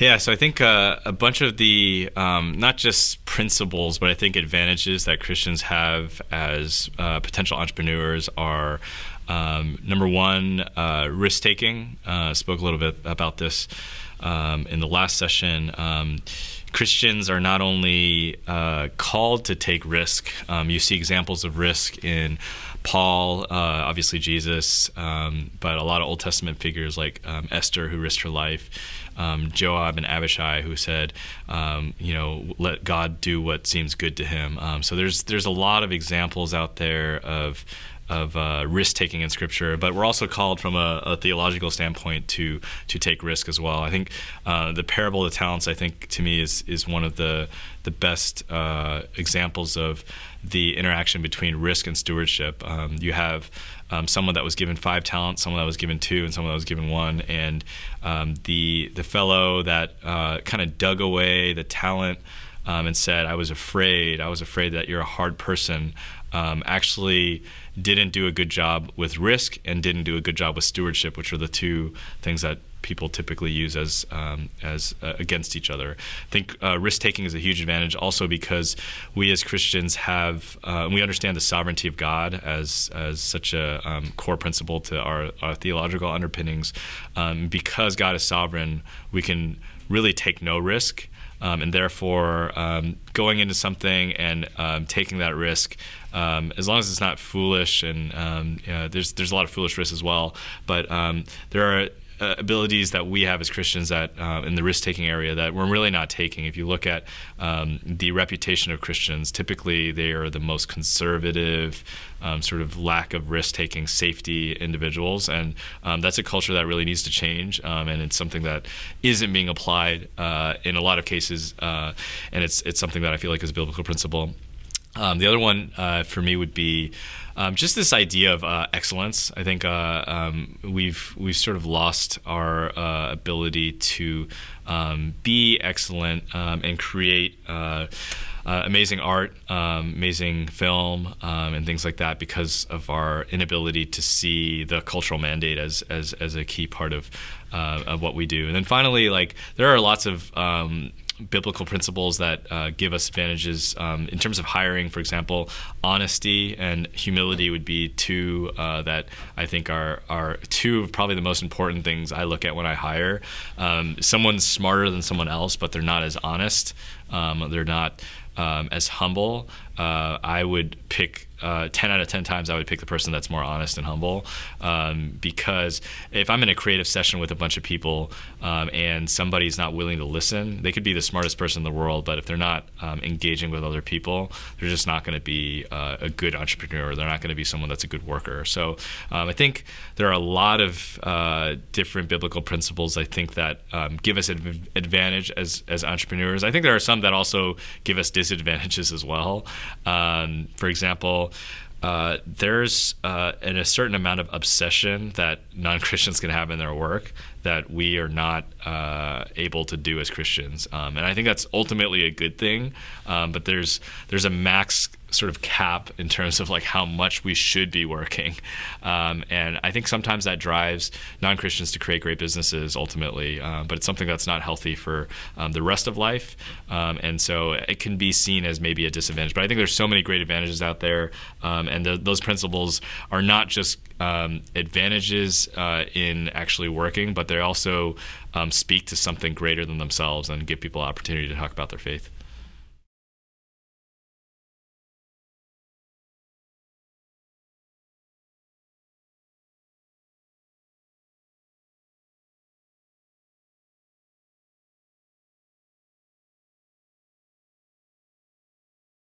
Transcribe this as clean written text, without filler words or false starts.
Yeah, so I think a bunch of the not just principles, but I think advantages that Christians have as potential entrepreneurs are number one, risk taking. Spoke a little bit about this in the last session. Christians are not only called to take risk. You see examples of risk in Paul, obviously Jesus, but a lot of Old Testament figures like Esther, who risked her life, Joab and Abishai, who said, let God do what seems good to him. So there's a lot of examples out there of risk taking in Scripture, but we're also called from a theological standpoint to take risk as well. I think the parable of the talents, I think, to me is one of the best examples of the interaction between risk and stewardship. You have someone that was given 5 talents, someone that was given 2, and someone that was given 1, and the fellow that kind of dug away the talent and said, I was afraid that you're a hard person, actually didn't do a good job with risk and didn't do a good job with stewardship, which are the two things that people typically use as against each other. I think risk taking is a huge advantage, also because we as Christians we understand the sovereignty of God as such a core principle to our theological underpinnings. Because God is sovereign, we can really take no risk. And therefore, going into something and taking that risk, as long as it's not foolish, and there's a lot of foolish risk as well, but there are abilities that we have as Christians that in the risk-taking area that we're really not taking. If you look at the reputation of Christians, typically they are the most conservative, sort of lack of risk-taking, safety individuals, and that's a culture that really needs to change, and it's something that isn't being applied in a lot of cases, and it's something that I feel like is a biblical principle. The other one for me would be just this idea of excellence. I think we've sort of lost our ability to be excellent and create amazing art, amazing film, and things like that because of our inability to see the cultural mandate as a key part of what we do. And then finally, like, there are lots of biblical principles that give us advantages in terms of hiring. For example, honesty and humility would be two that I think are two of probably the most important things I look at when I hire. Someone's smarter than someone else, but they're not as honest. They're not as humble. I would pick 10 out of 10 times I would pick the person that's more honest and humble, because if I'm in a creative session with a bunch of people and somebody's not willing to listen, they could be the smartest person in the world, but if they're not engaging with other people, they're just not going to be a good entrepreneur. They're not going to be someone that's a good worker. So I think there are a lot of different biblical principles, I think, that give us an advantage as entrepreneurs. I think there are some that also give us disadvantages as well. For example, there's a certain amount of obsession that non-Christians can have in their work that we are not able to do as Christians, and I think that's ultimately a good thing. But there's a max sort of cap in terms of like how much we should be working, and I think sometimes that drives non-Christians to create great businesses ultimately, but it's something that's not healthy for the rest of life, and so it can be seen as maybe a disadvantage. But I think there's so many great advantages out there, and those principles are not just advantages in actually working, but they also speak to something greater than themselves and give people opportunity to talk about their faith.